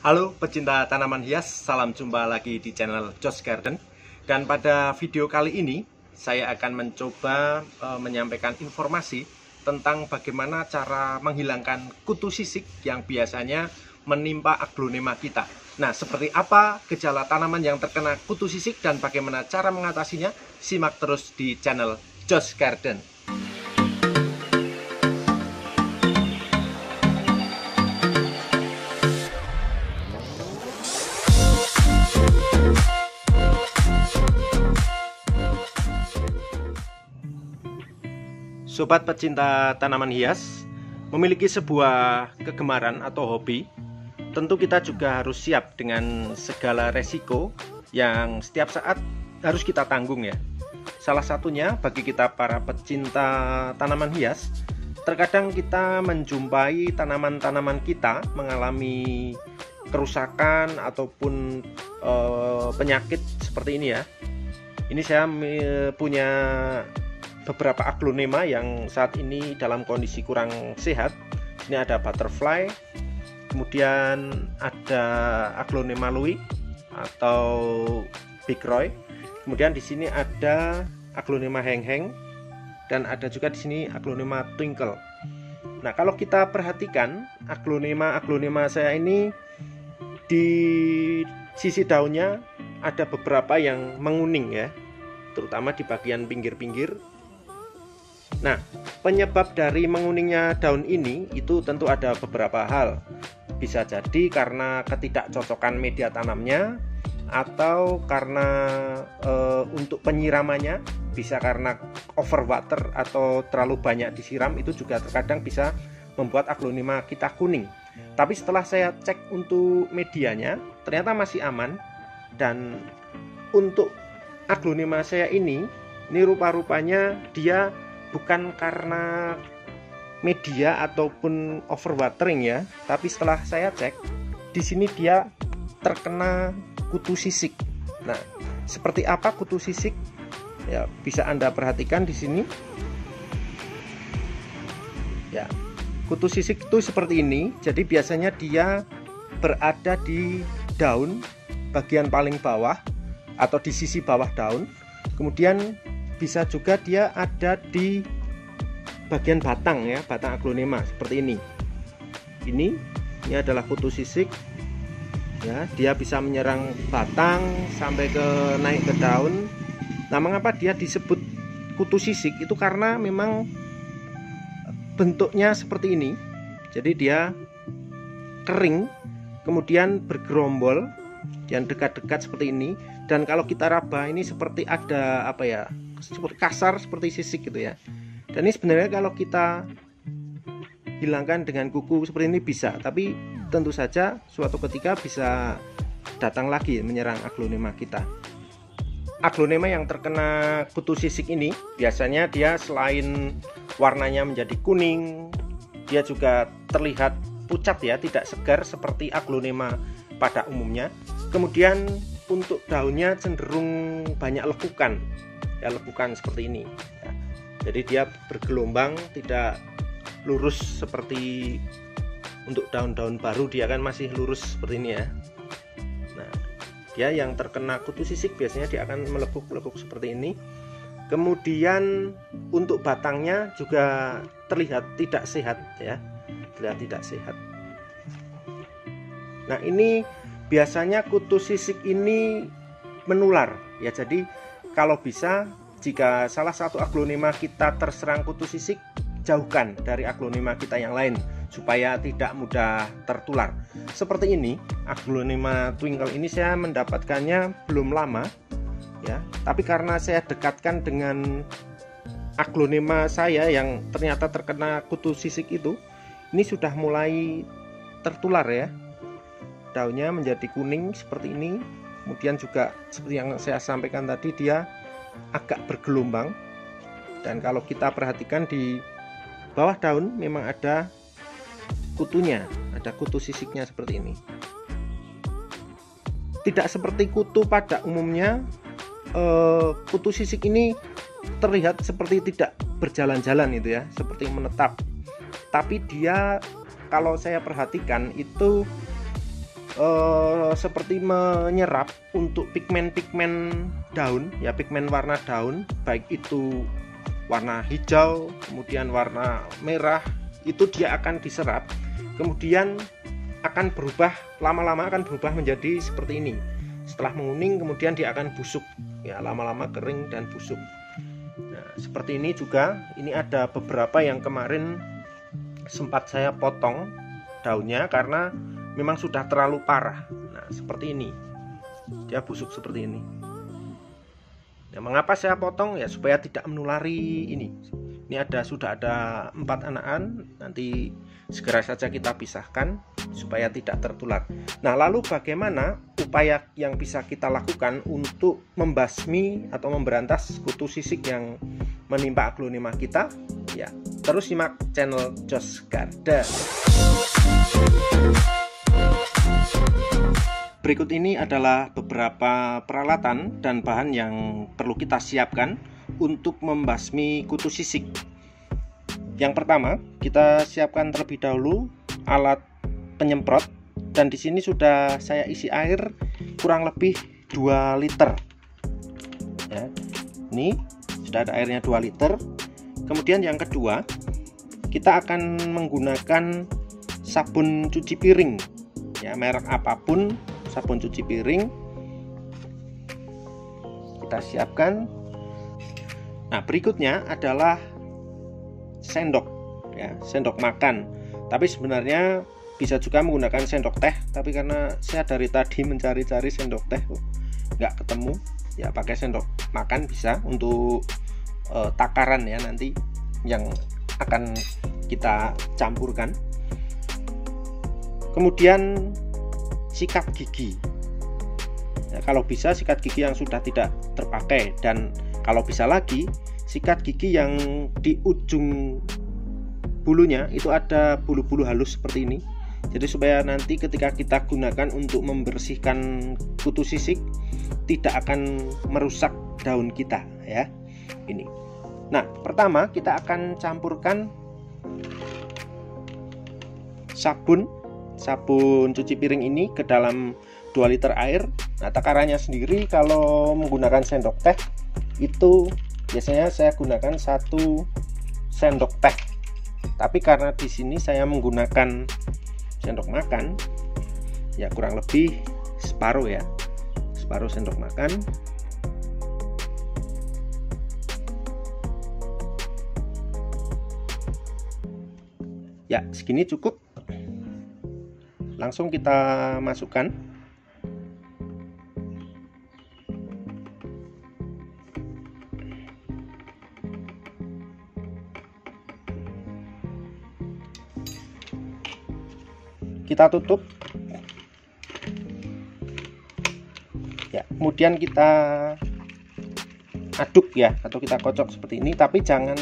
Halo pecinta tanaman hias, salam jumpa lagi di channel Josh Garden. Dan pada video kali ini saya akan mencoba menyampaikan informasi tentang bagaimana cara menghilangkan kutu sisik yang biasanya menimpa aglonema kita. Nah, seperti apa gejala tanaman yang terkena kutu sisik dan bagaimana cara mengatasinya? Simak terus di channel Josh Garden. Sobat pecinta tanaman hias, memiliki sebuah kegemaran atau hobi, tentu kita juga harus siap dengan segala resiko yang setiap saat harus kita tanggung ya. Salah satunya bagi kita para pecinta tanaman hias, terkadang kita menjumpai tanaman-tanaman kita mengalami kerusakan ataupun penyakit seperti ini ya. Ini saya punya beberapa aglonema yang saat ini dalam kondisi kurang sehat. Ini ada butterfly, kemudian ada aglonema Louis atau Big Roy, kemudian di sini ada aglonema Heng Heng, dan ada juga di sini aglonema Twinkle. Nah, kalau kita perhatikan aglonema saya ini di sisi daunnya ada beberapa yang menguning ya, terutama di bagian pinggir-pinggir. Nah, penyebab dari menguningnya daun ini itu tentu ada beberapa hal. Bisa jadi karena ketidakcocokan media tanamnya, atau karena untuk penyiramannya, bisa karena overwater atau terlalu banyak disiram, itu juga terkadang bisa membuat aglonema kita kuning. Tapi setelah saya cek untuk medianya, ternyata masih aman. Dan untuk aglonema saya ini rupa-rupanya dia bukan karena media ataupun overwatering ya, tapi setelah saya cek di sini dia terkena kutu sisik. Nah, seperti apa kutu sisik? Ya, bisa Anda perhatikan di sini. Ya, kutu sisik itu seperti ini. Jadi biasanya dia berada di daun bagian paling bawah atau di sisi bawah daun. Kemudian bisa juga dia ada di bagian batang ya, batang aglonema seperti ini. Ini adalah kutu sisik ya, dia bisa menyerang batang sampai ke naik ke daun. Nah, mengapa dia disebut kutu sisik? Itu karena memang bentuknya seperti ini. Jadi dia kering, kemudian bergerombol yang dekat-dekat seperti ini. Dan kalau kita raba ini seperti ada apa ya, seperti kasar seperti sisik gitu ya. Dan ini sebenarnya kalau kita hilangkan dengan kuku seperti ini bisa, tapi tentu saja suatu ketika bisa datang lagi menyerang aglonema kita. Aglonema yang terkena kutu sisik ini biasanya dia selain warnanya menjadi kuning, dia juga terlihat pucat ya, tidak segar seperti aglonema pada umumnya. Kemudian untuk daunnya cenderung banyak lekukan ya, lekukan seperti ini ya. Jadi dia bergelombang, tidak lurus seperti untuk daun-daun baru, dia kan masih lurus seperti ini ya. Nah, dia yang terkena kutu sisik biasanya dia akan melekuk-lekuk seperti ini. Kemudian untuk batangnya juga terlihat tidak sehat ya, terlihat tidak sehat. Nah, ini biasanya kutu sisik ini menular ya. Jadi kalau bisa, jika salah satu aglonema kita terserang kutu sisik, jauhkan dari aglonema kita yang lain supaya tidak mudah tertular. Seperti ini, aglonema Twinkle ini saya mendapatkannya belum lama ya, tapi karena saya dekatkan dengan aglonema saya yang ternyata terkena kutu sisik itu, ini sudah mulai tertular ya. Daunnya menjadi kuning seperti ini. Kemudian juga seperti yang saya sampaikan tadi, dia agak bergelombang. Dan kalau kita perhatikan di bawah daun memang ada kutunya, ada kutu sisiknya seperti ini. Tidak seperti kutu pada umumnya, kutu sisik ini terlihat seperti tidak berjalan-jalan itu ya, seperti menetap. Tapi dia kalau saya perhatikan itu seperti menyerap untuk pigmen-pigmen daun ya, pigmen warna daun, baik itu warna hijau kemudian warna merah, itu dia akan diserap, kemudian akan berubah, lama-lama akan berubah menjadi seperti ini. Setelah menguning kemudian dia akan busuk ya, lama-lama kering dan busuk. Nah, seperti ini juga, ini ada beberapa yang kemarin sempat saya potong daunnya karena memang sudah terlalu parah. Nah, seperti ini. Dia busuk seperti ini. Nah, mengapa saya potong? Ya supaya tidak menulari ini. Ini sudah ada 4 anakan, nanti segera saja kita pisahkan supaya tidak tertular. Nah, lalu bagaimana upaya yang bisa kita lakukan untuk membasmi atau memberantas kutu sisik yang menimpa aglonema kita? Ya, terus simak channel Jos Garden. Berikut ini adalah beberapa peralatan dan bahan yang perlu kita siapkan untuk membasmi kutu sisik. Yang pertama, kita siapkan terlebih dahulu alat penyemprot, dan di sini sudah saya isi air kurang lebih 2 liter. Ya, ini sudah ada airnya 2 liter. Kemudian yang kedua, kita akan menggunakan sabun cuci piring. Ya, merek apapun sabun cuci piring kita siapkan. Nah, berikutnya adalah sendok ya, sendok makan. Tapi sebenarnya bisa juga menggunakan sendok teh, tapi karena saya dari tadi mencari-cari sendok teh nggak ketemu, ya pakai sendok makan bisa untuk takaran ya nanti yang akan kita campurkan. Kemudian sikat gigi ya, kalau bisa sikat gigi yang sudah tidak terpakai, dan kalau bisa lagi sikat gigi yang di ujung bulunya itu ada bulu-bulu halus seperti ini, jadi supaya nanti ketika kita gunakan untuk membersihkan kutu sisik tidak akan merusak daun kita ya. Ini. Nah, pertama kita akan campurkan sabun cuci piring ini ke dalam 2 liter air. Nah, takarannya sendiri kalau menggunakan sendok teh itu biasanya saya gunakan 1 sendok teh. Tapi karena di sini saya menggunakan sendok makan, ya kurang lebih separuh ya, separuh sendok makan. Ya, segini cukup. Langsung kita masukkan. Kita tutup. Ya, kemudian kita aduk ya, atau kita kocok seperti ini, tapi jangan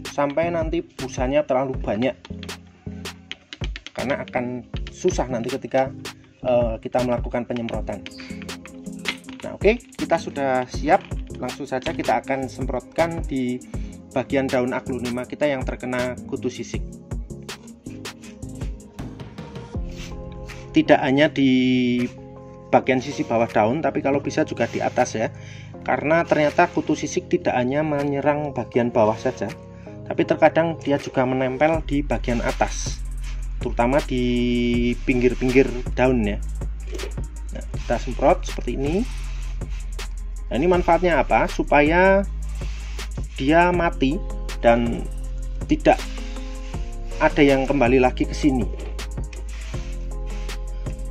sampai nanti busanya terlalu banyak, karena akan susah nanti ketika kita melakukan penyemprotan. Nah, oke, kita sudah siap. Langsung saja kita akan semprotkan di bagian daun aglonema kita yang terkena kutu sisik. Tidak hanya di bagian sisi bawah daun, tapi kalau bisa juga di atas ya, karena ternyata kutu sisik tidak hanya menyerang bagian bawah saja, tapi terkadang dia juga menempel di bagian atas, terutama di pinggir-pinggir daun ya. Nah, kita semprot seperti ini. Nah, ini manfaatnya apa? Supaya dia mati dan tidak ada yang kembali lagi ke sini.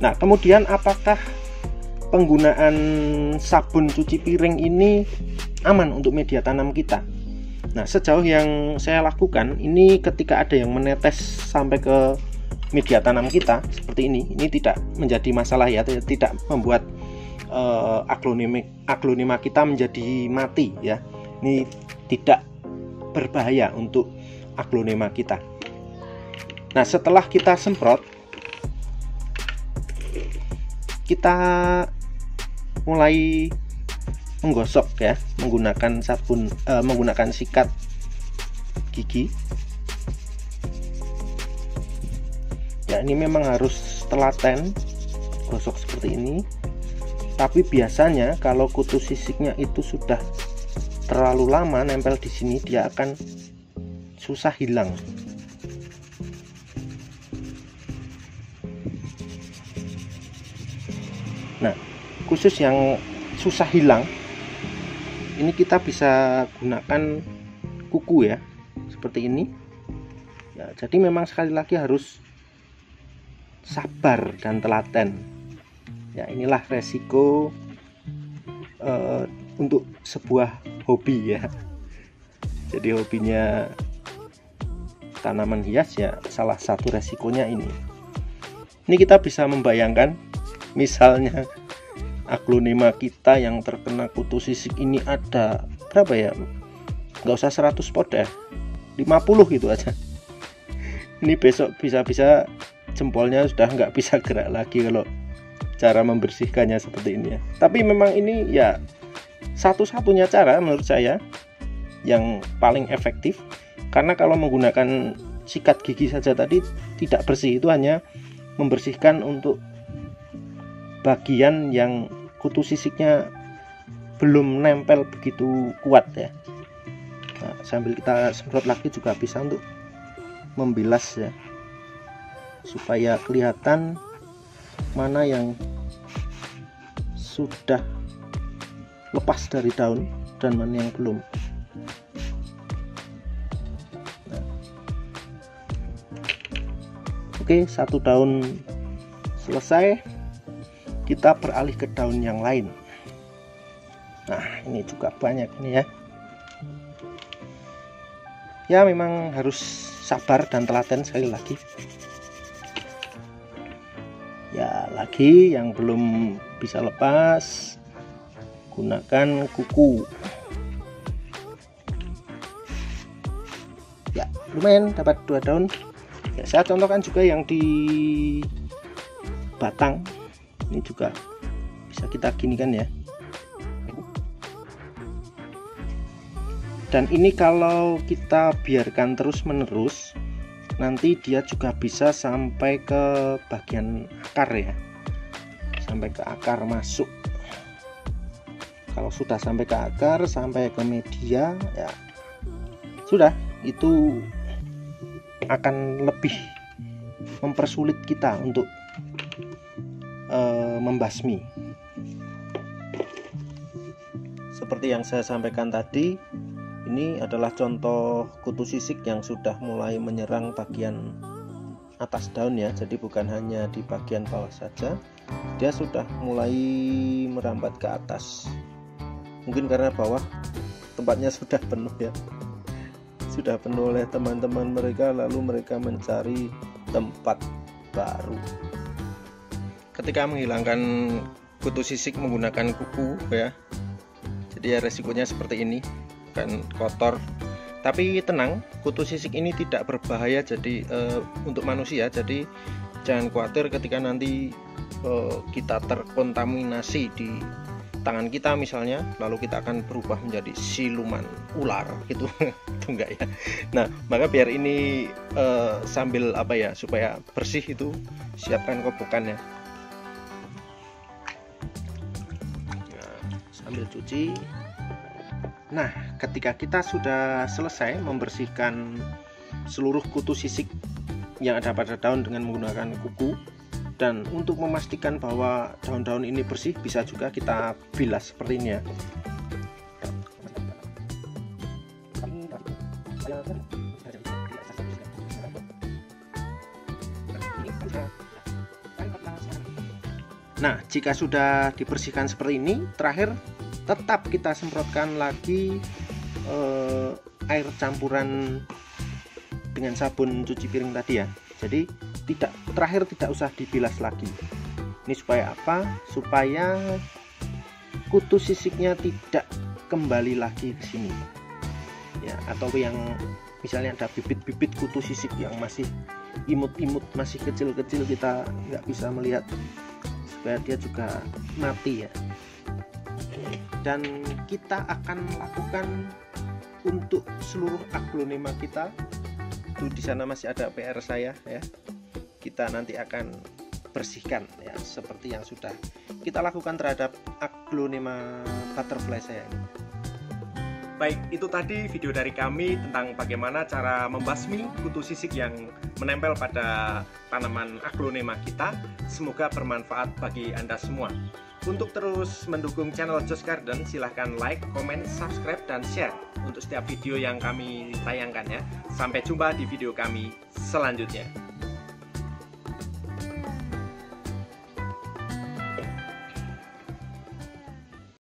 Nah, kemudian apakah penggunaan sabun cuci piring ini aman untuk media tanam kita? Nah, sejauh yang saya lakukan, ini ketika ada yang menetes sampai ke media tanam kita seperti ini tidak menjadi masalah ya, tidak membuat aglonema kita menjadi mati ya. Ini tidak berbahaya untuk aglonema kita. Nah, setelah kita semprot, kita mulai menggosok ya, menggunakan sabun, menggunakan sikat gigi. Ya, ini memang harus telaten gosok seperti ini. Tapi biasanya kalau kutu sisiknya itu sudah terlalu lama nempel di sini, dia akan susah hilang. Nah, khusus yang susah hilang, ini kita bisa gunakan kuku ya, seperti ini. Ya, jadi memang sekali lagi harus sabar dan telaten. Ya, inilah resiko untuk sebuah hobi ya. Jadi hobinya tanaman hias ya, salah satu resikonya ini. Ini kita bisa membayangkan, misalnya aglonema kita yang terkena kutu sisik ini ada berapa ya? Nggak usah 100 pot ya, 50 gitu aja. Ini besok bisa-bisa jempolnya sudah nggak bisa gerak lagi kalau cara membersihkannya seperti ini ya. Tapi memang ini ya satu-satunya cara menurut saya yang paling efektif, karena kalau menggunakan sikat gigi saja tadi tidak bersih, itu hanya membersihkan untuk bagian yang kutu sisiknya belum nempel begitu kuat ya. Nah, sambil kita semprot lagi juga bisa untuk membilas ya, supaya kelihatan mana yang sudah lepas dari daun dan mana yang belum. Nah. Oke, satu daun selesai, kita beralih ke daun yang lain. Nah, ini juga banyak ini ya. Ya, memang harus sabar dan telaten sekali lagi. Ya, lagi yang belum bisa lepas, gunakan kuku. Ya, lumayan dapat 2 daun. Ya, saya contohkan juga yang di batang. Ini juga bisa kita ginikan ya. Dan ini kalau kita biarkan terus menerus, nanti dia juga bisa sampai ke bagian akar ya, sampai ke akar masuk. Kalau sudah sampai ke akar, sampai ke media ya sudah, itu akan lebih mempersulit kita untuk membasmi. Seperti yang saya sampaikan tadi, ini adalah contoh kutu sisik yang sudah mulai menyerang bagian atas daun ya. Jadi bukan hanya di bagian bawah saja, dia sudah mulai merambat ke atas. Mungkin karena bawah tempatnya sudah penuh ya, sudah penuh oleh teman-teman mereka, lalu mereka mencari tempat baru. Ketika menghilangkan kutu sisik menggunakan kuku ya, jadi ya resikonya seperti ini, kan kotor. Tapi tenang, kutu sisik ini tidak berbahaya jadi untuk manusia. Jadi jangan khawatir ketika nanti kita terkontaminasi di tangan kita misalnya, lalu kita akan berubah menjadi siluman ular gitu. Itu enggak ya. Nah, maka biar ini sambil apa ya, supaya bersih, itu siapkan kobokannya. Nah, sambil cuci. Nah, ketika kita sudah selesai membersihkan seluruh kutu sisik yang ada pada daun dengan menggunakan kuku, dan untuk memastikan bahwa daun-daun ini bersih, bisa juga kita bilas seperti ini ya. Nah, jika sudah dibersihkan seperti ini, terakhir tetap kita semprotkan lagi air campuran dengan sabun cuci piring tadi ya. Jadi terakhir tidak usah dibilas lagi. Ini supaya apa? Supaya kutu sisiknya tidak kembali lagi ke sini ya, atau yang misalnya ada bibit-bibit kutu sisik yang masih imut-imut, masih kecil-kecil, kita nggak bisa melihat, supaya dia juga mati ya. Dan kita akan lakukan untuk seluruh aglonema kita. Itu di sana masih ada PR saya ya. Kita nanti akan bersihkan ya, seperti yang sudah kita lakukan terhadap Aglonema butterfly saya ini. Baik, itu tadi video dari kami tentang bagaimana cara membasmi kutu sisik yang menempel pada tanaman Aglonema kita. Semoga bermanfaat bagi Anda semua. Untuk terus mendukung channel Josh Garden, silahkan like, komen, subscribe, dan share untuk setiap video yang kami tayangkan ya. Sampai jumpa di video kami selanjutnya.